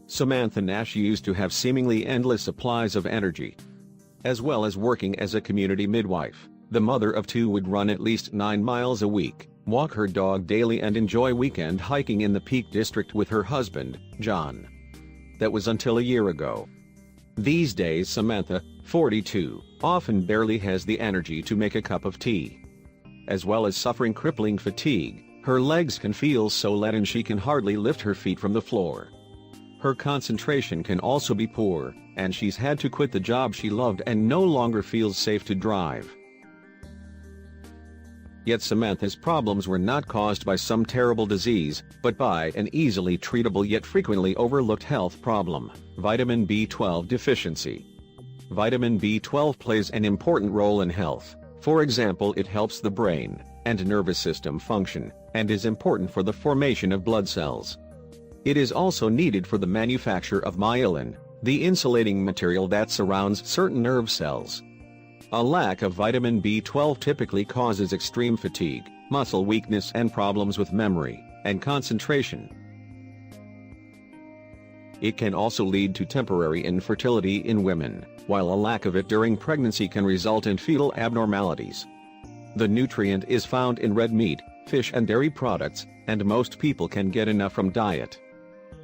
Samantha Nash used to have seemingly endless supplies of energy. As well as working as a community midwife, the mother of two would run at least 9 miles a week, walk her dog daily and enjoy weekend hiking in the Peak District with her husband, John. That was until a year ago. These days Samantha, 42, often barely has the energy to make a cup of tea. As well as suffering crippling fatigue, her legs can feel so leaden she can hardly lift her feet from the floor. Her concentration can also be poor, and she's had to quit the job she loved and no longer feels safe to drive. Yet Samantha's problems were not caused by some terrible disease, but by an easily treatable yet frequently overlooked health problem: vitamin B12 deficiency. Vitamin B12 plays an important role in health. For example, it helps the brain and nervous system function, and is important for the formation of blood cells. It is also needed for the manufacture of myelin, the insulating material that surrounds certain nerve cells. A lack of vitamin B12 typically causes extreme fatigue, muscle weakness and problems with memory and concentration. It can also lead to temporary infertility in women, while a lack of it during pregnancy can result in fetal abnormalities. The nutrient is found in red meat, fish and dairy products, and most people can get enough from diet.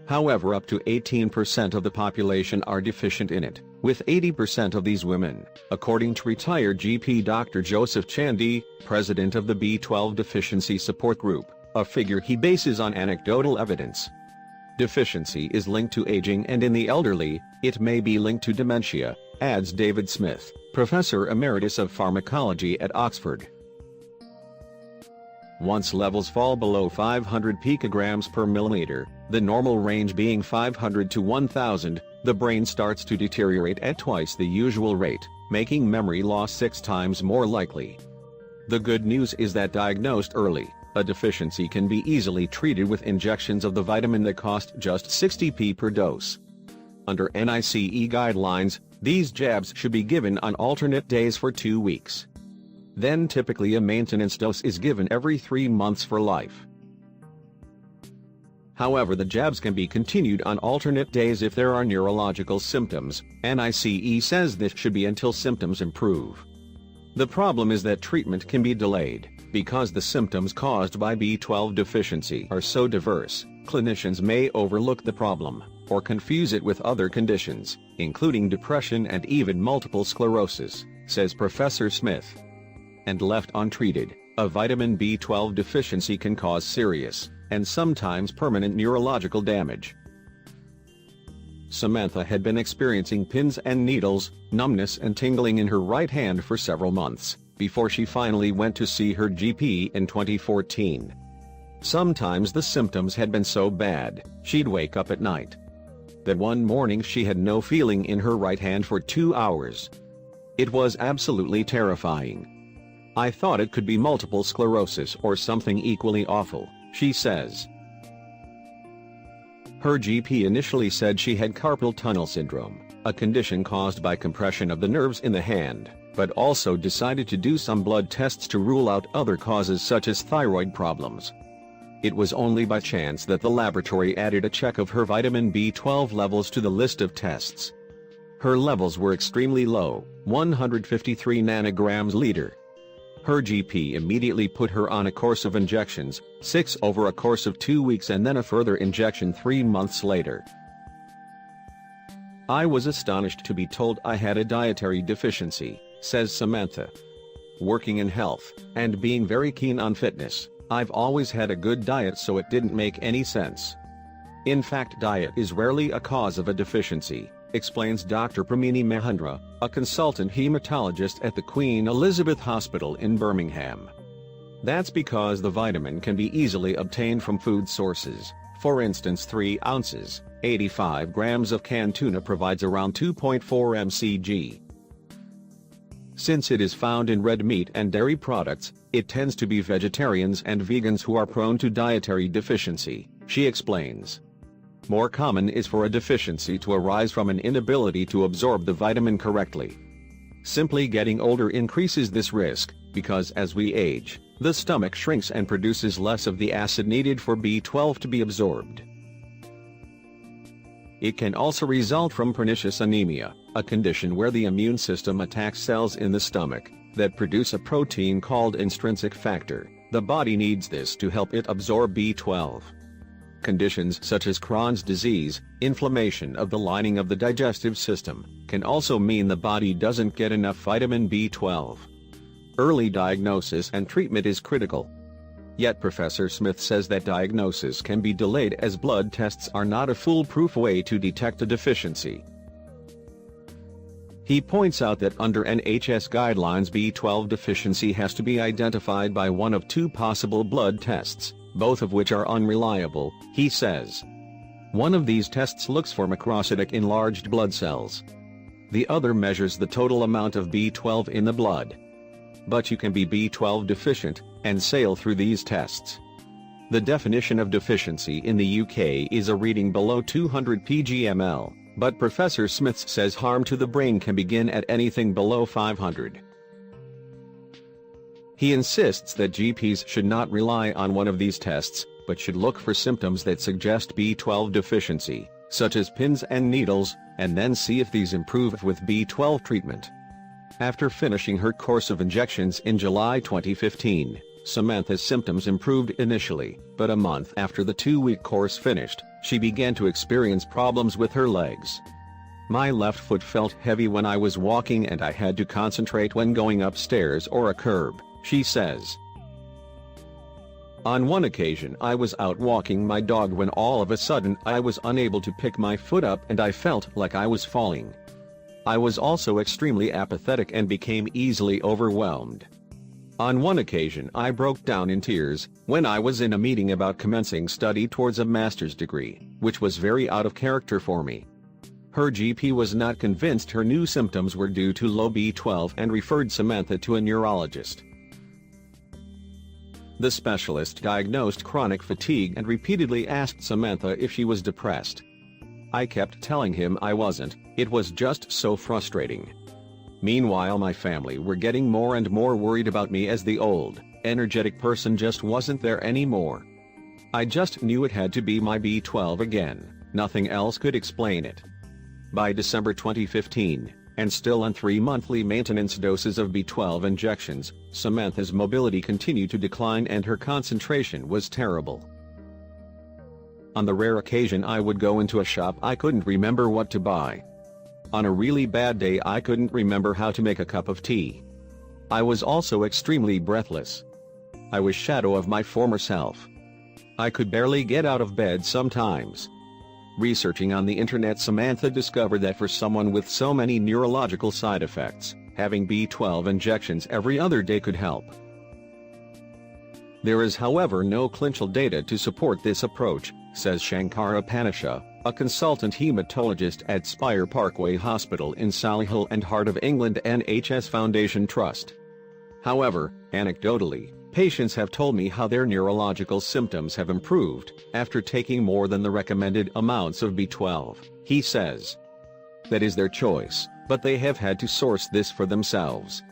However, up to 18% of the population are deficient in it, with 80% of these women, according to retired GP Dr. Joseph Chandy, president of the B12 Deficiency Support Group, a figure he bases on anecdotal evidence. Deficiency is linked to aging, and in the elderly, it may be linked to dementia, adds David Smith, professor emeritus of pharmacology at Oxford. Once levels fall below 500 picograms per milliliter, the normal range being 500 to 1000, the brain starts to deteriorate at twice the usual rate, making memory loss 6 times more likely. The good news is that diagnosed early, a deficiency can be easily treated with injections of the vitamin that cost just 60p per dose. Under NICE guidelines, these jabs should be given on alternate days for 2 weeks. Then typically a maintenance dose is given every 3 months for life. However, the jabs can be continued on alternate days if there are neurological symptoms. NICE says this should be until symptoms improve. The problem is that treatment can be delayed, because the symptoms caused by B12 deficiency are so diverse, clinicians may overlook the problem, or confuse it with other conditions, including depression and even multiple sclerosis, says Professor Smith. And left untreated, a vitamin B12 deficiency can cause serious, and sometimes permanent neurological damage. Samantha had been experiencing pins and needles, numbness and tingling in her right hand for several months, before she finally went to see her GP in 2014. Sometimes the symptoms had been so bad, she'd wake up at night. Then one morning she had no feeling in her right hand for 2 hours. It was absolutely terrifying. I thought it could be multiple sclerosis or something equally awful, she says. Her GP initially said she had carpal tunnel syndrome, a condition caused by compression of the nerves in the hand, but also decided to do some blood tests to rule out other causes such as thyroid problems. It was only by chance that the laboratory added a check of her vitamin B12 levels to the list of tests. Her levels were extremely low, 153 nanograms liter. Her GP immediately put her on a course of injections, 6 over a course of 2 weeks and then a further injection 3 months later. I was astonished to be told I had a dietary deficiency, says Samantha. Working in health, and being very keen on fitness, I've always had a good diet, so it didn't make any sense. In fact, diet is rarely a cause of a deficiency, explains Dr. Pramini Mahendra, a consultant hematologist at the Queen Elizabeth Hospital in Birmingham. That's because the vitamin can be easily obtained from food sources. For instance, 3 ounces, 85 grams of canned tuna provides around 2.4 mcg. Since it is found in red meat and dairy products, it tends to be vegetarians and vegans who are prone to dietary deficiency, she explains. More common is for a deficiency to arise from an inability to absorb the vitamin correctly. Simply getting older increases this risk, because as we age, the stomach shrinks and produces less of the acid needed for B12 to be absorbed. It can also result from pernicious anemia, a condition where the immune system attacks cells in the stomach that produce a protein called intrinsic factor. The body needs this to help it absorb B12. Conditions such as Crohn's disease, inflammation of the lining of the digestive system, can also mean the body doesn't get enough vitamin B12. Early diagnosis and treatment is critical. Yet Professor Smith says that diagnosis can be delayed as blood tests are not a foolproof way to detect a deficiency. He points out that under NHS guidelines, B12 deficiency has to be identified by one of two possible blood tests, both of which are unreliable, he says. One of these tests looks for macrocytic enlarged blood cells. The other measures the total amount of B12 in the blood. But you can be B12 deficient and sail through these tests. The definition of deficiency in the UK is a reading below 200 pgml, but Professor Smith says harm to the brain can begin at anything below 500. He insists that GPs should not rely on one of these tests, but should look for symptoms that suggest B12 deficiency, such as pins and needles, and then see if these improve with B12 treatment. After finishing her course of injections in July 2015, Samantha's symptoms improved initially, but a month after the 2-week course finished, she began to experience problems with her legs. My left foot felt heavy when I was walking and I had to concentrate when going upstairs or a curb, she says. On one occasion I was out walking my dog when all of a sudden I was unable to pick my foot up and I felt like I was falling. I was also extremely apathetic and became easily overwhelmed. On one occasion I broke down in tears when I was in a meeting about commencing study towards a master's degree, which was very out of character for me. Her GP was not convinced her new symptoms were due to low B12 and referred Samantha to a neurologist. The specialist diagnosed chronic fatigue and repeatedly asked Samantha if she was depressed. I kept telling him I wasn't, it was just so frustrating. Meanwhile, my family were getting more and more worried about me as the old, energetic person just wasn't there anymore. I just knew it had to be my B12 again, nothing else could explain it. By December 2015, and still on 3 monthly maintenance doses of B12 injections, Samantha's mobility continued to decline and her concentration was terrible. On the rare occasion I would go into a shop, I couldn't remember what to buy. On a really bad day I couldn't remember how to make a cup of tea. I was also extremely breathless. I was shadow of my former self. I could barely get out of bed sometimes. Researching on the internet, Samantha discovered that for someone with so many neurological side effects, having B12 injections every other day could help. There is, however, no clinical data to support this approach, says Shankara Panisha, a consultant hematologist at Spire Parkway Hospital in Solihull and Heart of England NHS Foundation Trust. However, anecdotally, patients have told me how their neurological symptoms have improved after taking more than the recommended amounts of B12, he says. That is their choice, but they have had to source this for themselves.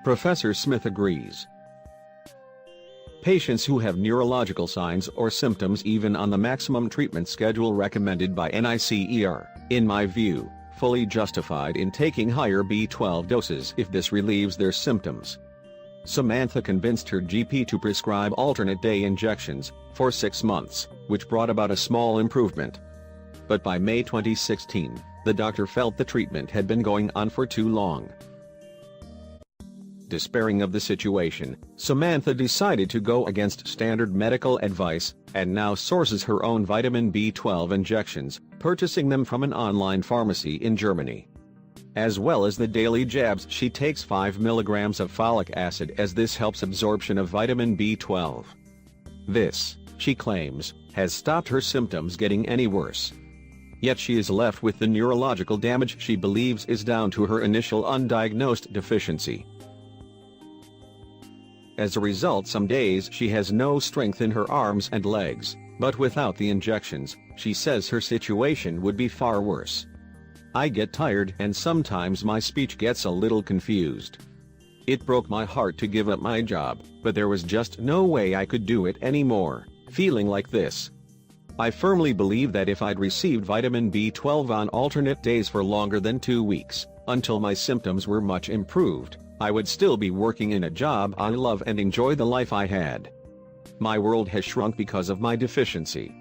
Professor Smith agrees. Patients who have neurological signs or symptoms, even on the maximum treatment schedule recommended by NICE, are, in my view, fully justified in taking higher B12 doses if this relieves their symptoms. Samantha convinced her GP to prescribe alternate day injections for 6 months, which brought about a small improvement. But by May 2016, the doctor felt the treatment had been going on for too long. Despairing of the situation, Samantha decided to go against standard medical advice, and now sources her own vitamin B12 injections, purchasing them from an online pharmacy in Germany. As well as the daily jabs, she takes 5 milligrams of folic acid, as this helps absorption of vitamin B12. This, she claims, has stopped her symptoms getting any worse. Yet she is left with the neurological damage she believes is down to her initial undiagnosed deficiency. As a result, some days she has no strength in her arms and legs, but without the injections, she says her situation would be far worse. I get tired and sometimes my speech gets a little confused. It broke my heart to give up my job, but there was just no way I could do it anymore, feeling like this. I firmly believe that if I'd received vitamin B12 on alternate days for longer than 2 weeks, until my symptoms were much improved, I would still be working in a job I love and enjoy the life I had. My world has shrunk because of my deficiency.